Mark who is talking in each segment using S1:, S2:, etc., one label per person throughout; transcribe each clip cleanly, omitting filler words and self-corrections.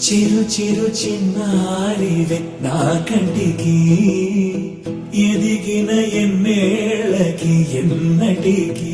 S1: చిరు చిరు చిన్నారివే నా కంటికి ఎదిగిన ఎన్నేళ్ళకి ఎన్నటికి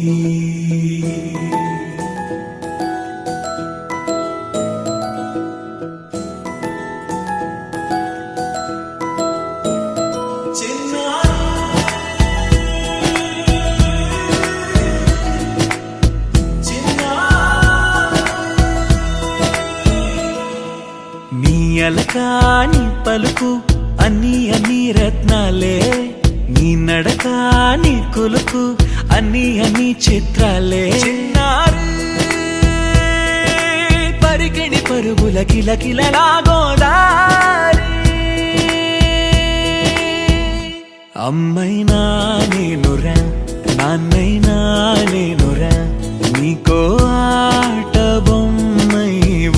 S1: అలకాని పలుకు అన్ని అన్ని రత్నాలే నీ నడకాని కులుకు అన్ని అన్ని చిత్రాలే చిన్నారు పరికిణి పరుగుల కిలకిలలాగోదారి అమ్మైనా నేనురా నాన్నైనా నేనురా నీకో ఆట బొమ్మై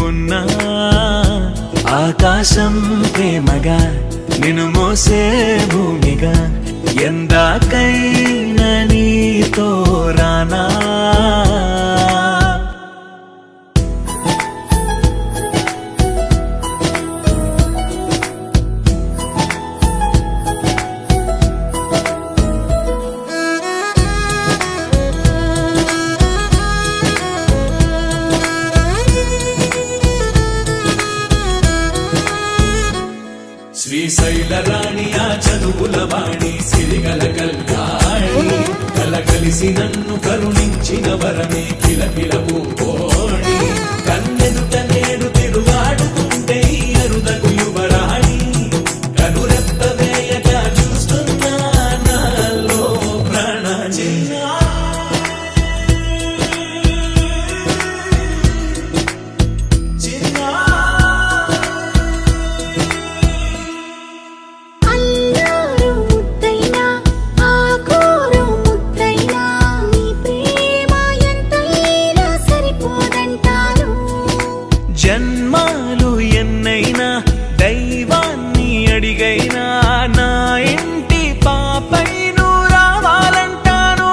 S1: ఉన్నా ఆకాశం ప్రేమగా నిన్ను మోసే భూమిగా ఎందాకైనా నీతో రానా శ్రీశైల రాణి ఆ చదువుల వాణి సిరిగల కల్కాణి కలగలిసి నన్ను కరుణించిన వరమే కిలకిల పూకోణి కన్నెదుట నేడు తిరుగాడుతుంటే అరుదకు యువరాణి కనురెప్ప వేయక చూస్తున్నా నాలో ప్రాణ చిన్నా జన్మాలు ఎన్నైనా దైవాన్ని అడిగైనా నా ఇంటి పాపై నువ్వు రావాలంటాను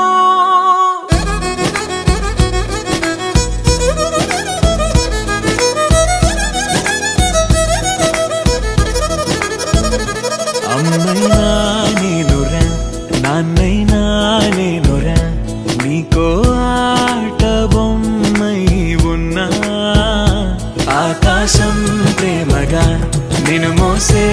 S1: అమ్మైనా నేనురా నాన్నైనా నేనురా నీకో ఆట బొమ్మై ఉన్నా ఆకాశం ప్రేమగా నిన్ను మోసే